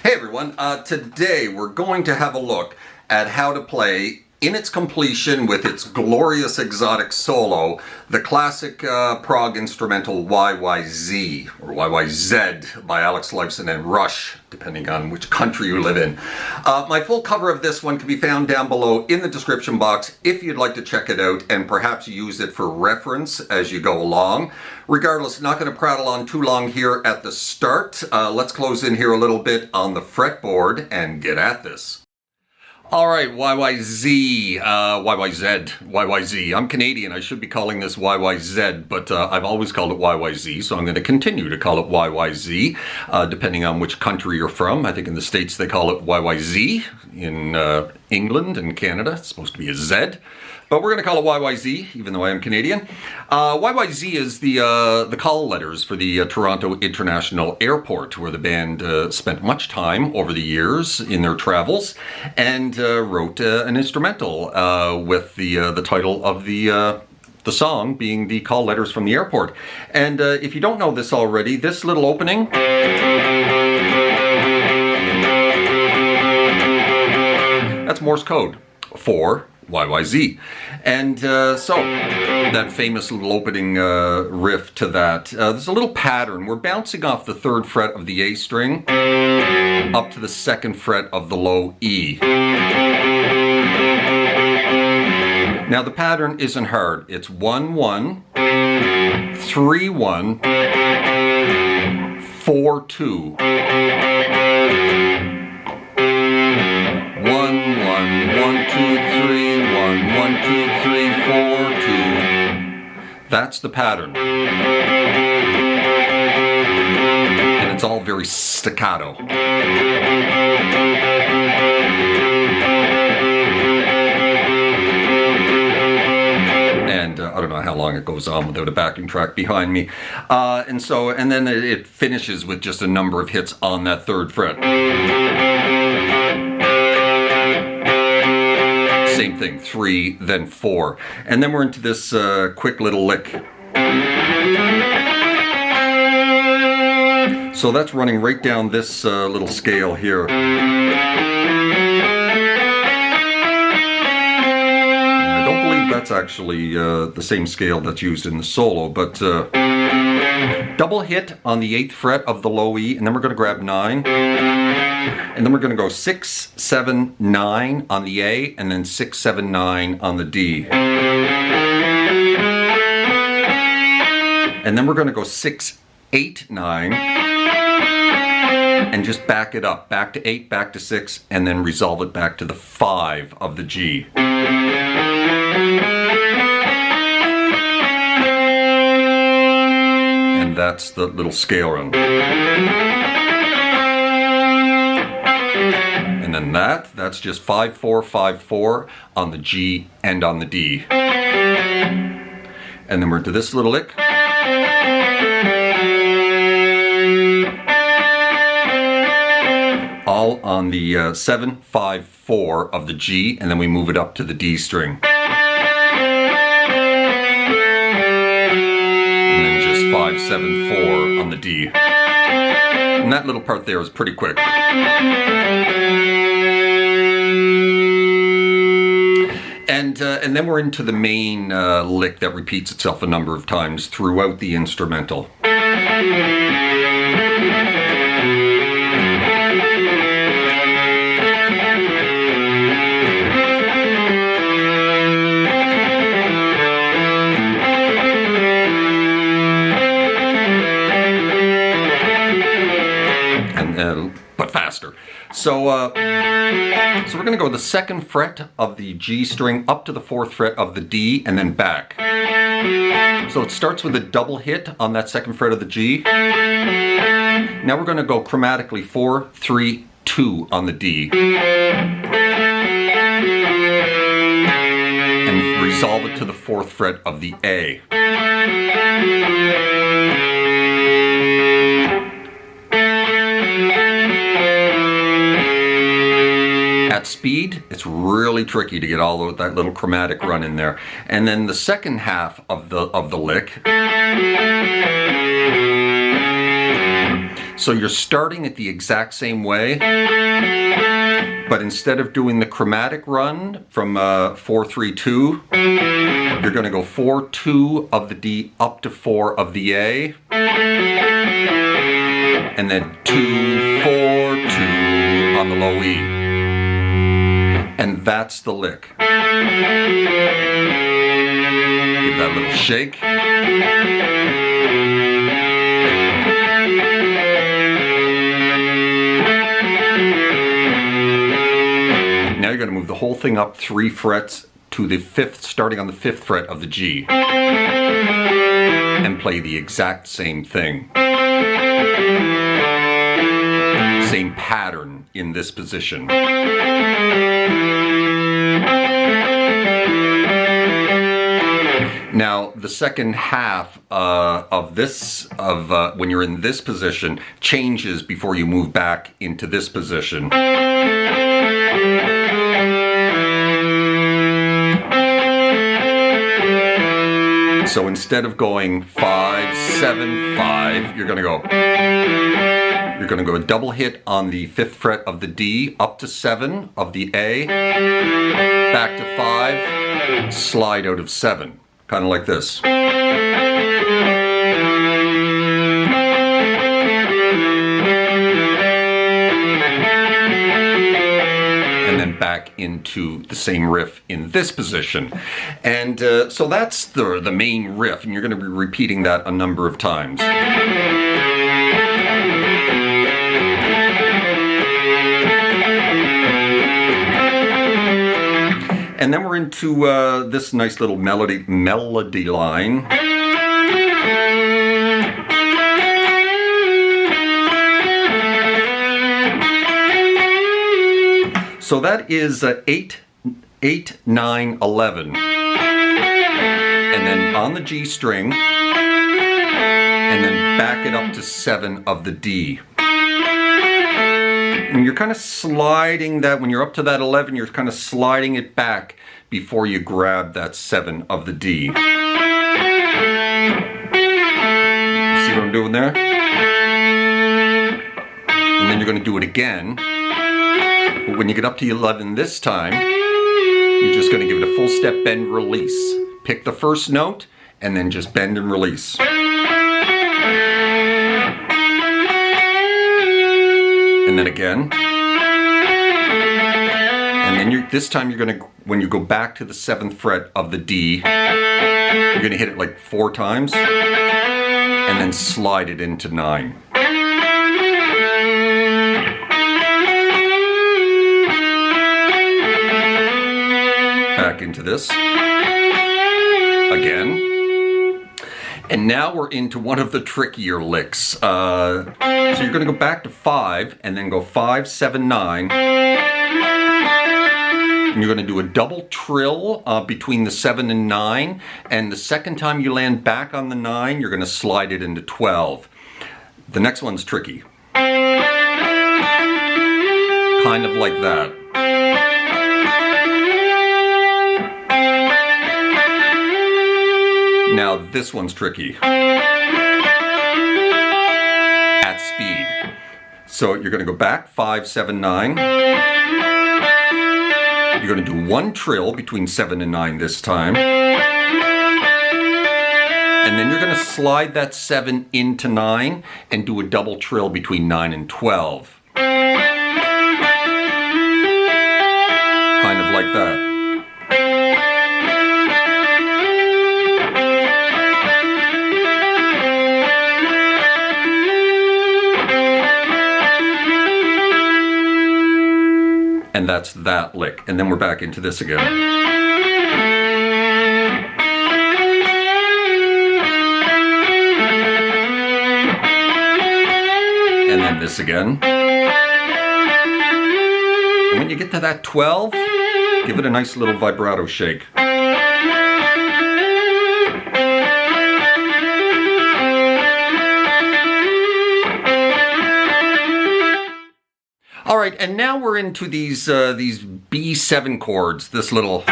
Hey everyone, today we're going to have a look at how to play in its completion with its glorious exotic solo, the classic prog instrumental YYZ, or YYZ by Alex Lifeson and Rush, depending on which country you live in. My full cover of this one can be found down below in the description box if you'd like to check it out and perhaps use it for reference as you go along. Regardless, not going to prattle on too long here at the start. Let's close in here a little bit on the fretboard and get at this. Alright, YYZ, YYZ. I'm Canadian, I should be calling this YYZ, but I've always called it YYZ, so I'm going to continue to call it YYZ, depending on which country you're from. I think in the States they call it YYZ, in England and Canada it's supposed to be a Z. But we're going to call it YYZ, even though I am Canadian. YYZ is the call letters for the Toronto International Airport, where the band spent much time over the years in their travels, and wrote an instrumental with the title of the song being the call letters from the airport. And if you don't know this already, this little opening, that's Morse code for YYZ. And so that famous little opening riff to that, there's a little pattern. We're bouncing off the 3rd fret of the A string up to the 2nd fret of the low E. Now the pattern isn't hard. It's 1-1, 3-1, 4-2. 1-1-1-2-3-1-1-2-3-4-2. That's the pattern. And it's all very staccato. And I don't know how long it goes on without a backing track behind me. And then it finishes with just a number of hits on that 3rd fret. Same thing, 3, then 4. And then we're into this quick little lick. So that's running right down this little scale here. I don't believe that's actually the same scale that's used in the solo, but double hit on the 8th fret of the low E, and then we're going to grab 9. And then we're going to go 6, 7, 9 on the A, and then 6, 7, 9 on the D. And then we're going to go 6, 8, 9, and just back it up. Back to 8, back to 6, and then resolve it back to the 5 of the G. And that's the little scale run. And then that's just 5-4, 5-4 on the G and on the D. And then we're into this little lick. All on the 7-5-4 of the G, and then we move it up to the D string. And then just 5-7-4 on the D. And that little part there is pretty quick. And then we're into the main lick that repeats itself a number of times throughout the instrumental. But faster. So we're going to go the 2nd fret of the G string up to the 4th fret of the D, and then back. So it starts with a double hit on that 2nd fret of the G. Now we're going to go chromatically 4, 3, 2 on the D. And resolve it to the 4th fret of the A. At speed, it's really tricky to get all of that little chromatic run in there. And then the second half of the lick So you're starting it the exact same way, but instead of doing the chromatic run from 4-3-2, you're going to go 4-2 of the D up to 4 of the A, and then 2-4-2 on the low E. And that's the lick. Give that a little shake. Now you're going to move the whole thing up 3 frets to the 5th, starting on the 5th fret of the G, and play the exact same thing. Same pattern in this position. Now, the second half of when you're in this position, changes before you move back into this position. So instead of going 5-7-5, you're going to go a double hit on the 5th fret of the D, up to 7 of the A, back to 5, slide out of 7, kind of like this. And then back into the same riff in this position. And so that's the main riff, and you're going to be repeating that a number of times. And then we're into this nice little melody line. So that is 8, 9, 11. And then on the G string, and then back it up to 7 of the D. And you're kind of sliding that, when you're up to that 11, you're kind of sliding it back before you grab that 7 of the D. You see what I'm doing there? And then you're going to do it again. But when you get up to 11 this time, you're just going to give it a full step bend release. Pick the first note and then just bend and release. And then again. And then this time you're going to, when you go back to the 7th fret of the D, you're going to hit it like 4 times and then slide it into 9. Back into this again, and now we're into one of the trickier licks. So you're going to go back to 5 and then go 5, 7, 9, and you're going to do a double trill between the 7 and 9, and the second time you land back on the 9, you're going to slide it into 12. The next one's tricky, kind of like that. Now this one's tricky. At speed. So you're going to go back 5, 7, 9. You're going to do one trill between 7 and 9 this time. And then you're going to slide that 7 into 9 and do a double trill between 9 and 12. Kind of like that. And that's that lick. And then we're back into this again. And then this again. And when you get to that 12, give it a nice little vibrato shake. All right, and now we're into these B7 chords. This little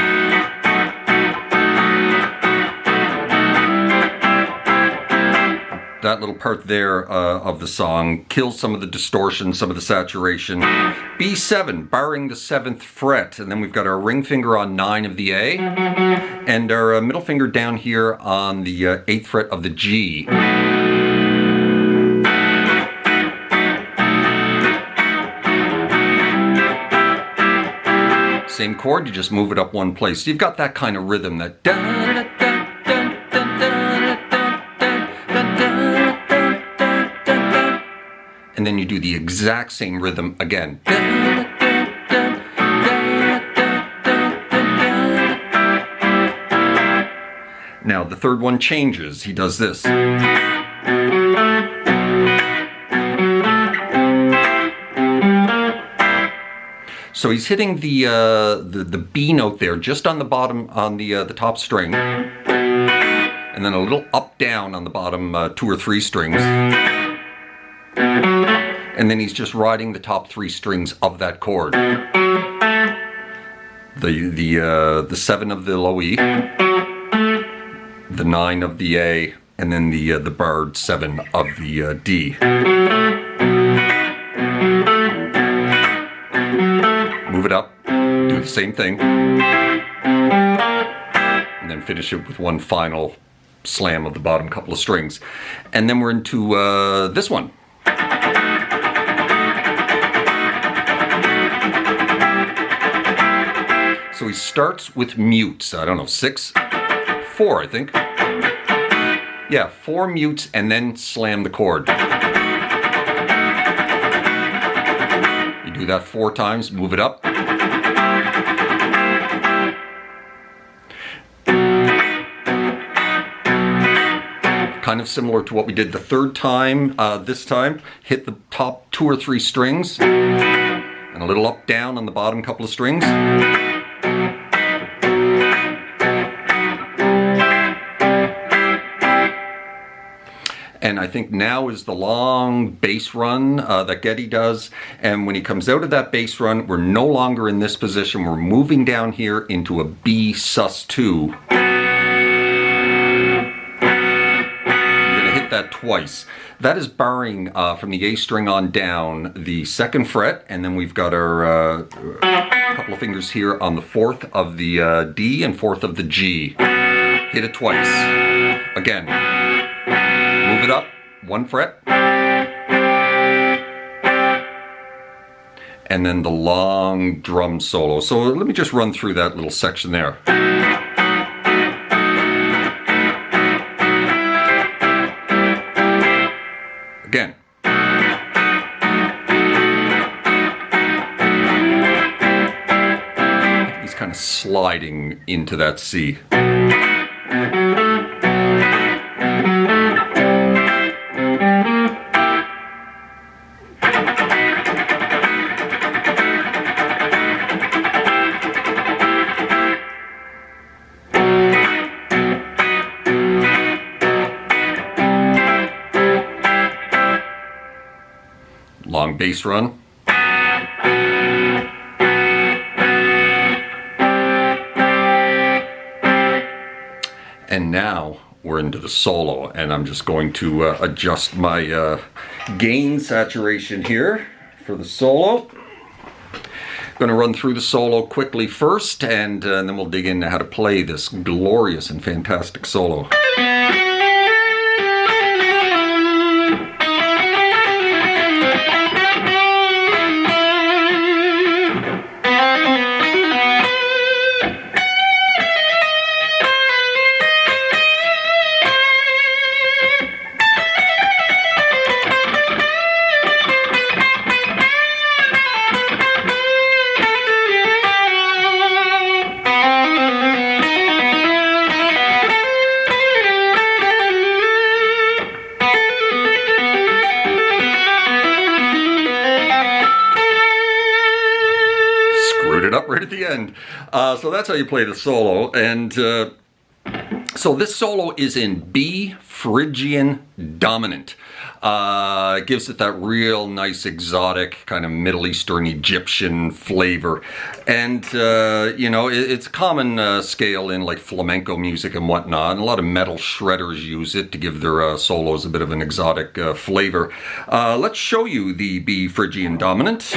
that little part there of the song, kills some of the distortion, some of the saturation. B7, barring the 7th fret, and then we've got our ring finger on 9 of the A, and our middle finger down here on the 8th fret of the G. Same chord, you just move it up one place. So you've got that kind of rhythm, that da da da da da da da da, and then you do the exact same rhythm again. Now the third one changes. He does this. So he's hitting the B note there, just on the bottom, on the top string, and then a little up down on the bottom 2 or 3 strings, and then he's just riding the top 3 strings of that chord. The 7 of the low E, the 9 of the A, and then the barred 7 of the D. Move it up, do the same thing, and then finish it with one final slam of the bottom couple of strings. And then we're into this one. So he starts with mutes, I don't know, 6, 4 I think. Yeah, 4 mutes and then slam the chord. Do that 4 times, move it up. Kind of similar to what we did the 3rd time, this time. Hit the top 2 or 3 strings, and a little up down on the bottom couple of strings. And I think now is the long bass run that Geddy does. And when he comes out of that bass run, we're no longer in this position. We're moving down here into a B sus2. You're going to hit that twice. That is barring from the A string on down the 2nd fret. And then we've got our couple of fingers here on the 4th of the D and 4th of the G. Hit it twice. Again. Move it up, 1 fret, and then the long drum solo. So let me just run through that little section there. Again. He's kind of sliding into that C. Long bass run. And now we're into the solo, and I'm just going to adjust my gain saturation here for the solo. Going to run through the solo quickly first, and then we'll dig into how to play this glorious and fantastic solo. It up right at the end. So that's how you play the solo, and So this solo is in B Phrygian dominant. It gives it that real nice exotic kind of Middle Eastern Egyptian flavor. And, you know, it's a common scale in like flamenco music and whatnot. And a lot of metal shredders use it to give their solos a bit of an exotic flavor. Let's show you the B Phrygian dominant.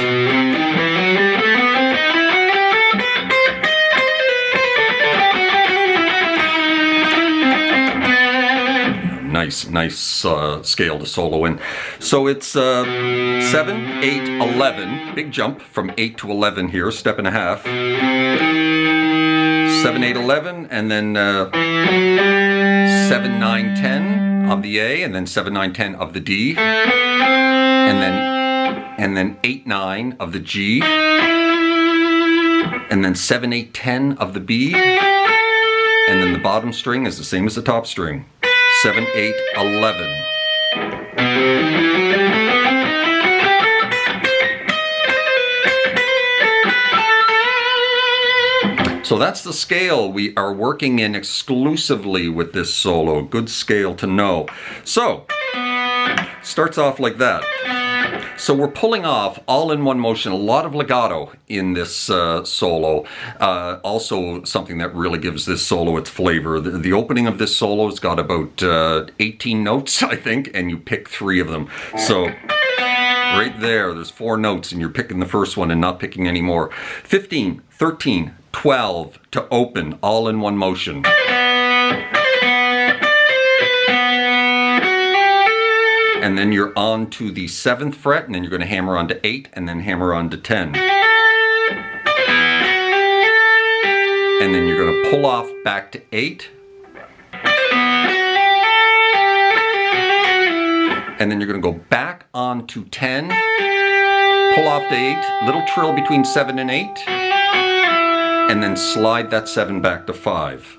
Nice scale to solo in. So it's 7, 8, 11. Big jump from 8 to 11 here, step and a half. 7, 8, 11, and then 7, 9, 10 of the A, and then 7, 9, 10 of the D, and then 8, 9 of the G, and then 7, 8, 10 of the B, and then the bottom string is the same as the top string. 7, 8, 11. So that's the scale we are working in exclusively with this solo. Good scale to know. So, starts off like that. So we're pulling off all in one motion, a lot of legato in this solo. Also something that really gives this solo its flavor. The opening of this solo has got about 18 notes, I think, and you pick 3 of them. So right there's 4 notes and you're picking the first one and not picking any more. 15, 13, 12 to open, all in one motion. And then you're on to the 7th fret, and then you're going to hammer on to 8, and then hammer on to 10. And then you're going to pull off back to 8. And then you're going to go back on to 10, pull off to 8, little trill between 7 and 8, and then slide that 7 back to 5.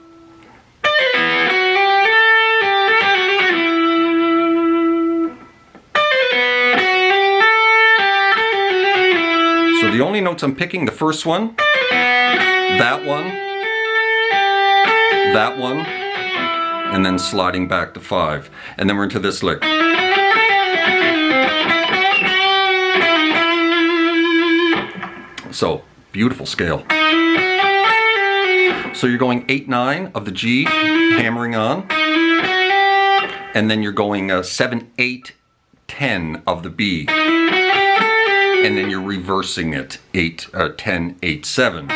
So the only notes I'm picking, the first one, that one, and then sliding back to 5. And then we're into this lick. So, beautiful scale. So you're going 8, 9 of the G, hammering on. And then you're going 7, 8, 10 of the B. And then you're reversing it, 8, 10, 8, 7.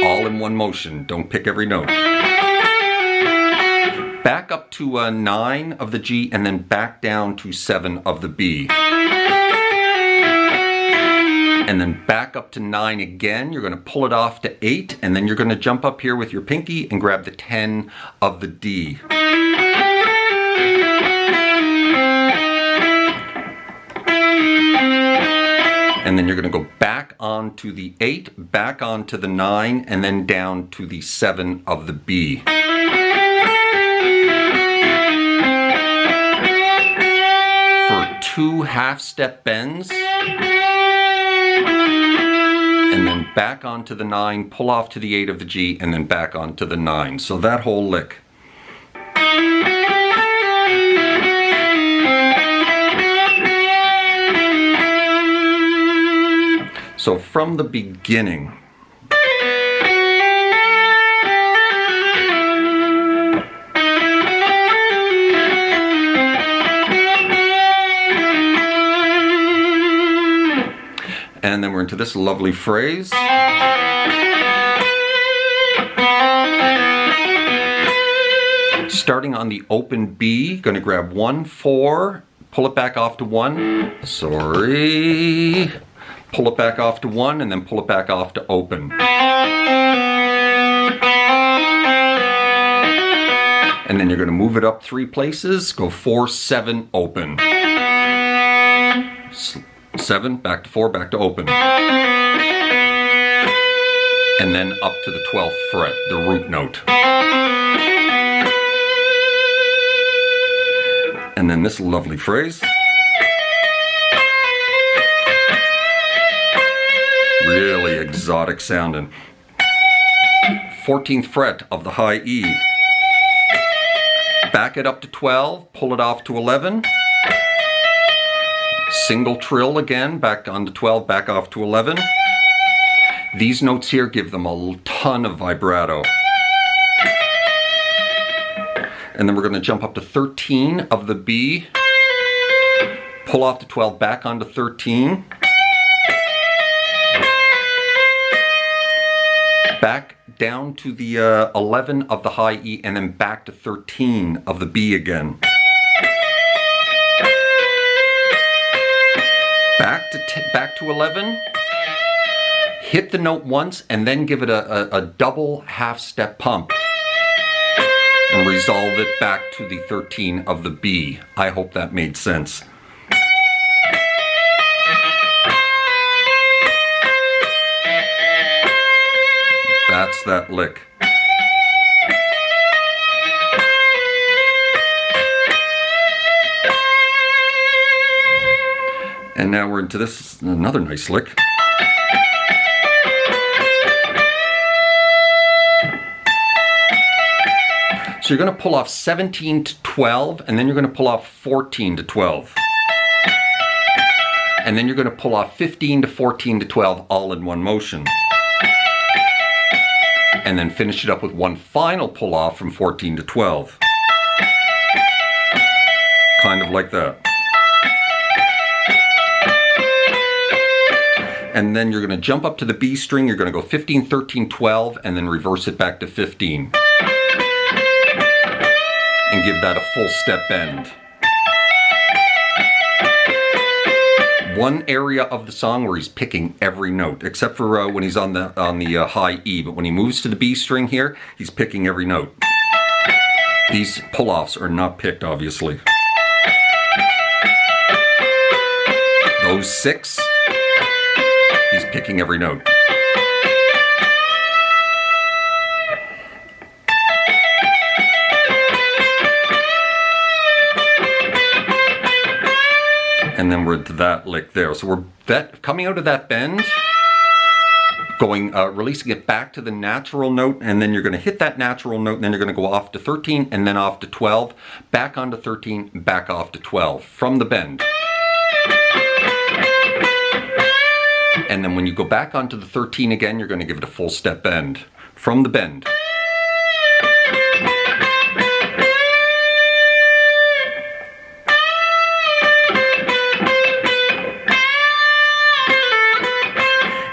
All in one motion, don't pick every note. Back up to 9 of the G, and then back down to 7 of the B. And then back up to 9 again, you're going to pull it off to 8, and then you're going to jump up here with your pinky and grab the 10 of the D. And then you're going to go back onto the 8, back onto the 9, and then down to the 7 of the B. For 2 half-step bends. And then back onto the 9, pull off to the 8 of the G, and then back onto the 9. So that whole lick. So from the beginning, and then we're into this lovely phrase. Starting on the open B, going to grab 1, 4, pull it back off to 1. Sorry. Pull it back off to 1, and then pull it back off to open. And then you're going to move it up 3 places, go 4, 7, open. 7, back to 4, back to open. And then up to the 12th fret, the root note. And then this lovely phrase. Really exotic sounding. 14th fret of the high E. Back it up to 12, pull it off to 11. Single trill again, back onto 12, back off to 11. These notes here give them a ton of vibrato. And then we're going to jump up to 13 of the B, pull off to 12, back onto 13, back down to the 11 of the high E, and then back to 13 of the B again. Back to 11. Hit the note once and then give it a double half step pump and resolve it back to the 13 of the B. I hope that made sense. That's that lick. And now we're into this, another nice lick. So you're going to pull off 17 to 12, and then you're going to pull off 14 to 12. And then you're going to pull off 15 to 14 to 12 all in one motion. And then finish it up with one final pull off from 14 to 12. Kind of like that. And then you're going to jump up to the B string, you're going to go 15, 13, 12, and then reverse it back to 15. And give that a full step bend. One area of the song where he's picking every note, except for when he's on the high E, but when he moves to the B string here, he's picking every note. These pull-offs are not picked, obviously. Those 6, he's picking every note. And then we're into that lick there. So we're coming out of that bend, going, releasing it back to the natural note, and then you're going to hit that natural note, and then you're going to go off to 13, and then off to 12, back onto 13, back off to 12, from the bend. And then when you go back onto the 13 again, you're going to give it a full step bend, from the bend.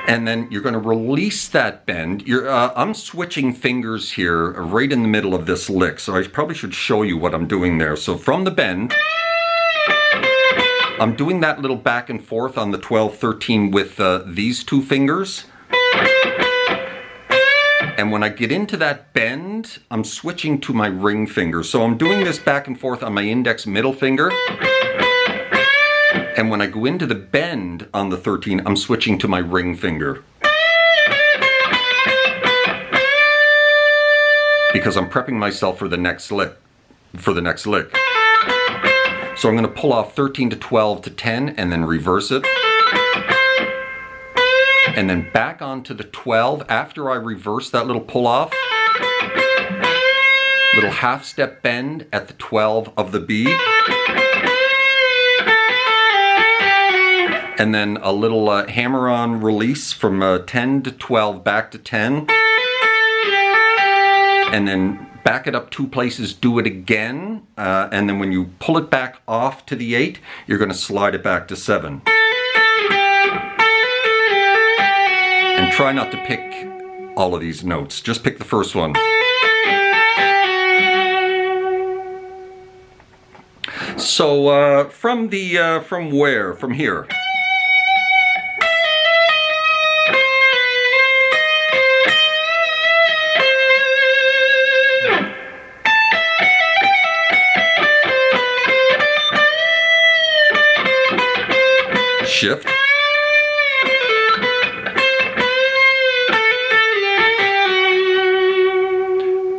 And then you're going to release that bend. I'm switching fingers here right in the middle of this lick, so I probably should show you what I'm doing there. So from the bend, I'm doing that little back and forth on the 12, 13 with these two fingers. And when I get into that bend, I'm switching to my ring finger. So I'm doing this back and forth on my index middle finger. And when I go into the bend on the 13, I'm switching to my ring finger. Because I'm prepping myself for the next lick. So I'm going to pull off 13 to 12 to 10 and then reverse it. And then back onto the 12 after I reverse that little pull off. Little half step bend at the 12 of the B. And then a little hammer-on release from 10 to 12 back to 10. And then back it up 2 places, do it again. And then when you pull it back off to the 8, you're going to slide it back to 7. And try not to pick all of these notes. Just pick the first one. So from where? From here. Shift.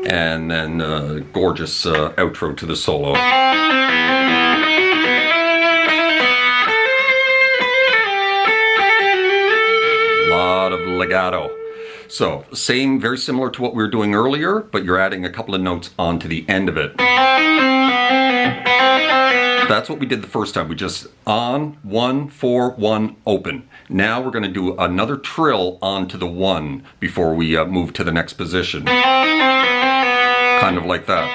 And then gorgeous outro to the solo. Lot of legato. So same, very similar to what we were doing earlier, but you're adding a couple of notes onto the end of it. That's what we did the first time. We just on, 1, 4, 1, open. Now we're going to do another trill onto the 1 before we move to the next position. Kind of like that.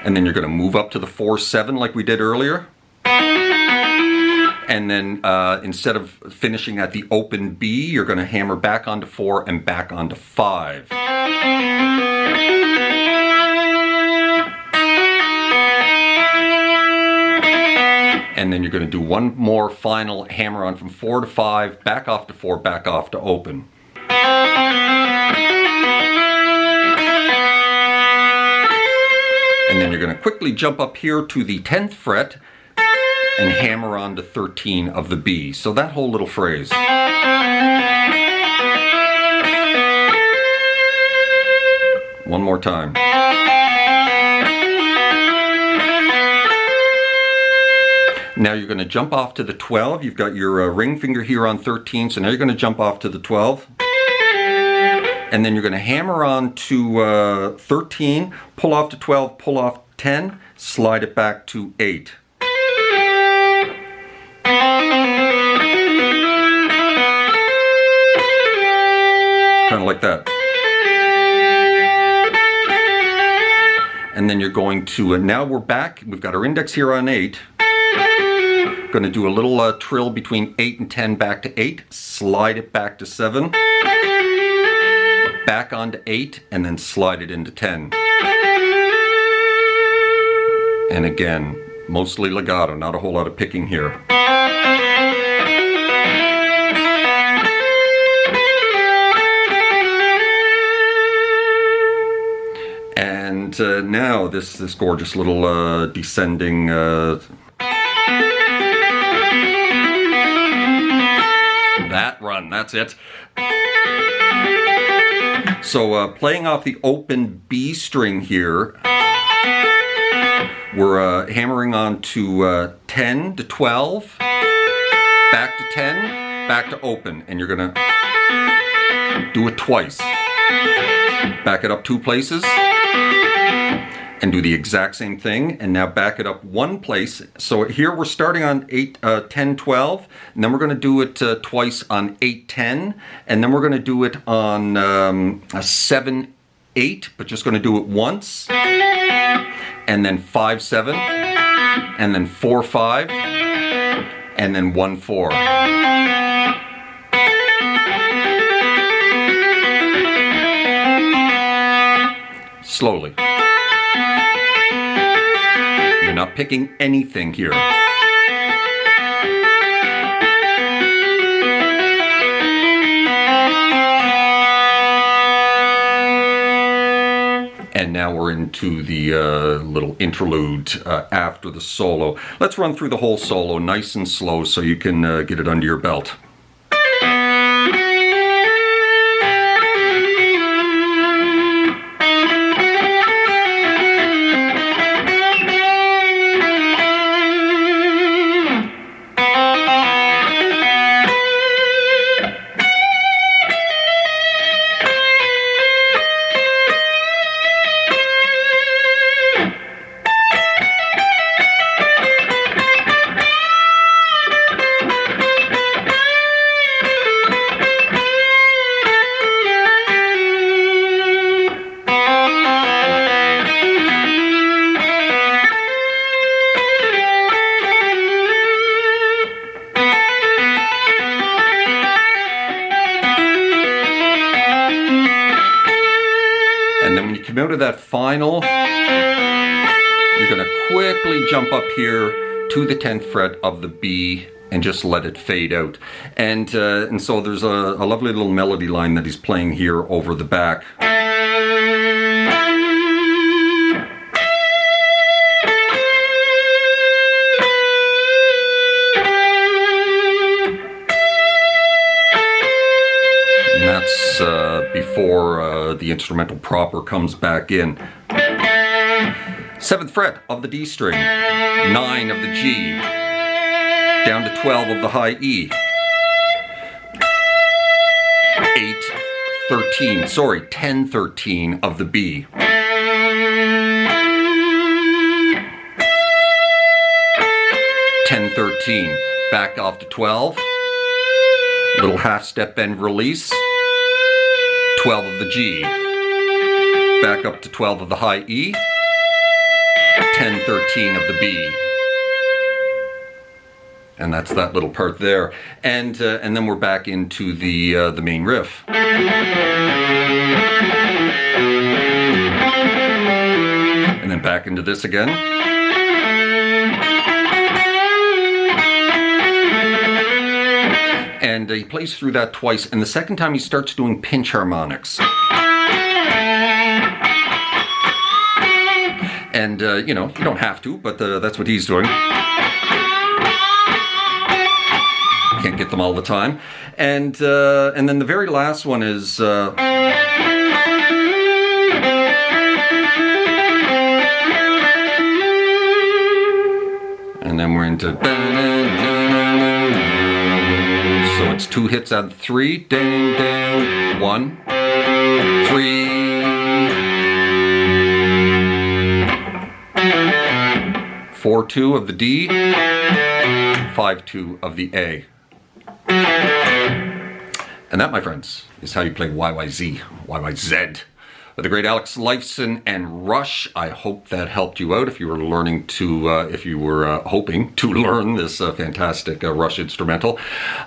And then you're going to move up to the 4, 7 like we did earlier. And then instead of finishing at the open B, you're going to hammer back onto 4 and back onto 5. And then you're going to do one more final hammer on from 4 to 5, back off to 4, back off to open. And then you're going to quickly jump up here to the 10th fret and hammer on to 13 of the B. So that whole little phrase. One more time. Now you're going to jump off to the 12. You've got your ring finger here on 13, so now you're going to jump off to the 12. And then you're going to hammer on to 13, pull off to 12, pull off 10, slide it back to 8. Kind of like that. And then you're going to, now we're back, we've got our index here on 8. Going to do a little trill between 8 and 10 back to 8, slide it back to 7, back onto 8, and then slide it into 10. And again, mostly legato, not a whole lot of picking here. And now this gorgeous little descending that run, that's it. So playing off the open B string here, we're hammering on to 10 to 12, back to 10, back to open, and you're gonna do it twice. Back it up 2 places, and do the exact same thing, and now back it up 1 place. So here we're starting on 8, 10, 12, and then we're going to do it twice on 8, 10, and then we're going to do it on 7, 8, but just going to do it once, and then 5, 7, and then 4, 5, and then 1, 4. Slowly. You're not picking anything here. And now we're into the little interlude after the solo. Let's run through the whole solo nice and slow so you can get it under your belt. Come out of that final, you're going to quickly jump up here to the 10th fret of the B and just let it fade out. And so there's a lovely little melody line that he's playing here over the back. And that's before the instrumental proper comes back in. 7th fret of the D string, 9 of the G, down to 12 of the high E, 8-13, sorry, 10-13 of the B. 10-13, back off to 12, little half step bend release, 12 of the G, back up to 12 of the high E, 10-13 of the B. And that's that little part there. And then we're back into the main riff. And then back into this again. And he plays through that twice, and the second time he starts doing pinch harmonics. And, you know, you don't have to, but that's what he's doing. Can't get them all the time. And then the very last one is... and then we're into... So it's 2 hits out of 3. Ding, ding. 1, 3. 4-2 of the D. 5-2 of the A. And that, my friends, is how you play YYZ, YYZ. With the great Alex Lifeson and Rush. I hope that helped you out if you were learning to, hoping to learn this fantastic Rush instrumental.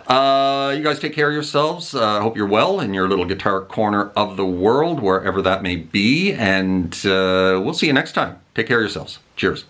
You guys take care of yourselves. I hope you're well in your little guitar corner of the world, wherever that may be. And we'll see you next time. Take care of yourselves. Cheers.